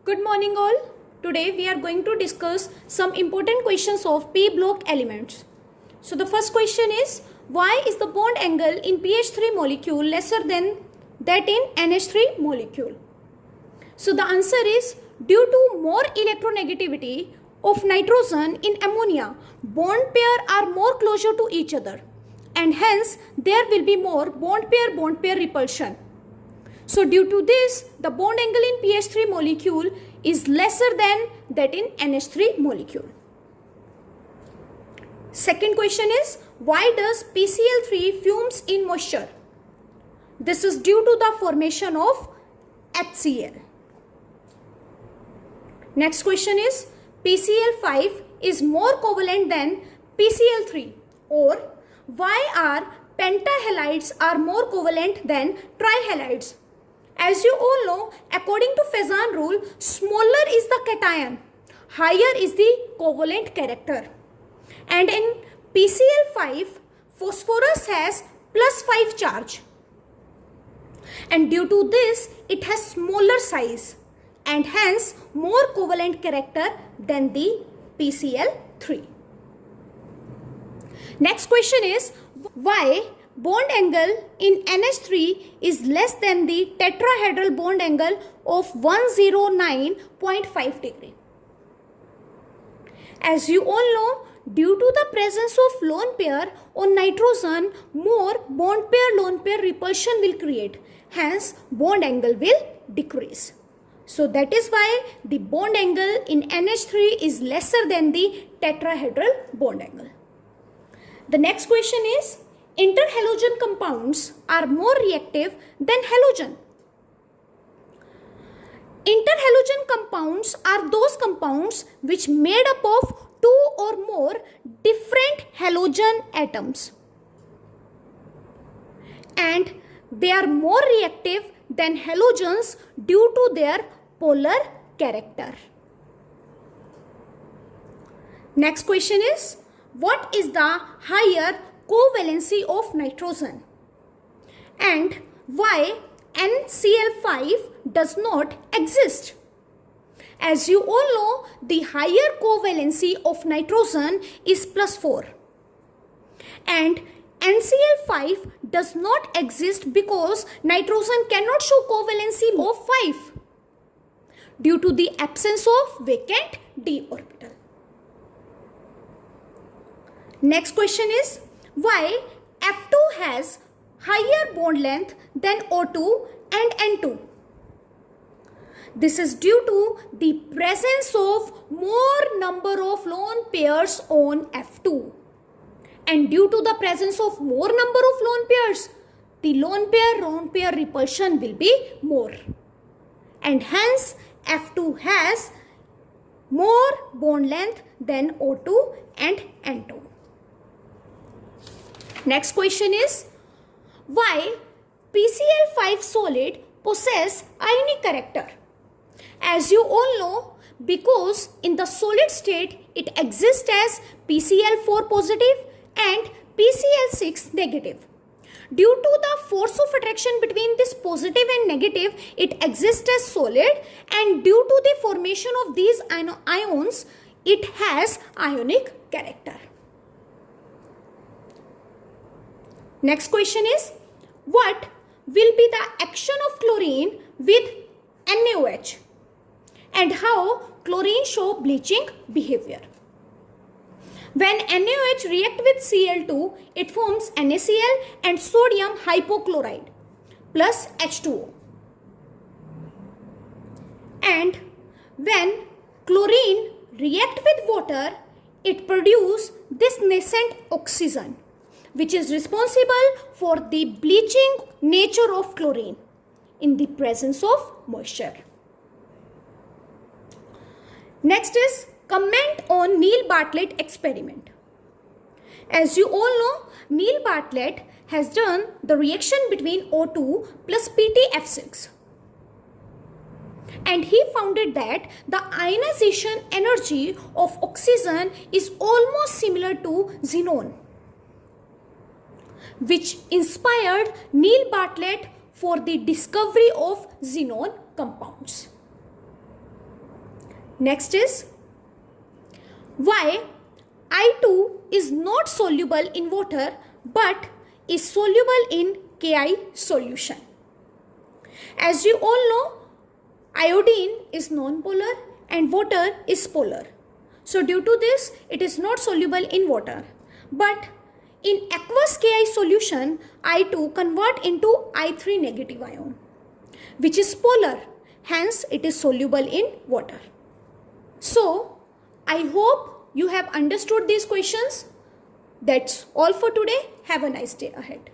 Good morning all. Today we are going to discuss some important questions of p block elements. So the first question is, why is the bond angle in pH3 molecule lesser than that in NH3 molecule? So the answer is, due to more electronegativity of nitrogen in ammonia, bond pair are more closer to each other and hence there will be more bond pair repulsion. So due to this, the bond angle in pH3 molecule is lesser than that in NH3 molecule. Second question is, why does PCl3 fumes in moisture? This is due to the formation of HCl. Next question is, PCl5 is more covalent than PCl3, or why are pentahalides are more covalent than trihalides? As you all know, according to Fezan rule, smaller is the cation, higher is the covalent character. And in PCl5, phosphorus has +5 charge. And due to this, it has smaller size and hence more covalent character than the PCl3. Next question is, why bond angle in NH3 is less than the tetrahedral bond angle of 109.5 degree. As you all know, due to the presence of lone pair on nitrogen, more bond pair lone pair repulsion will create. Hence, bond angle will decrease. So that is why the bond angle in NH3 is lesser than the tetrahedral bond angle. The next question is, interhalogen compounds are more reactive than halogen. Interhalogen compounds are those compounds which made up of two or more different halogen atoms, and they are more reactive than halogens due to their polar character. Next question is, what is the higher covalency of nitrogen and why NCl5 does not exist? As you all know, the higher covalency of nitrogen is +4 and NCl5 does not exist because nitrogen cannot show covalency of 5 due to the absence of vacant d orbital. Next question is, why F2 has higher bond length than O2 and N2? This is due to the presence of more number of lone pairs on F2. And due to the presence of more number of lone pairs, the lone pair repulsion will be more. And hence F2 has more bond length than O2 and N2. Next question is, why PCl5 solid possess ionic character? As you all know, because in the solid state it exists as PCl4 positive and PCl6 negative. Due to the force of attraction between this positive and negative, it exists as solid, and due to the formation of these ions, it has ionic character. Next question is, what will be the action of chlorine with NaOH and how chlorine show bleaching behavior? When NaOH react with Cl2, it forms NaCl and sodium hypochlorite plus H2O. And when chlorine react with water, it produces this nascent oxygen, which is responsible for the bleaching nature of chlorine in the presence of moisture. Next is, comment on Neil Bartlett experiment. As you all know, Neil Bartlett has done the reaction between O2 plus PtF6. And he found that the ionization energy of oxygen is almost similar to xenon, which inspired Neil Bartlett for the discovery of xenon compounds. Next is why I2 is not soluble in water but is soluble in Ki solution. As you all know, iodine is non-polar and water is polar. So due to this, it is not soluble in water. But in aqueous Ki solution, I2 convert into I3 negative ion, which is polar. Hence, it is soluble in water. So, I hope you have understood these questions. That's all for today. Have a nice day ahead.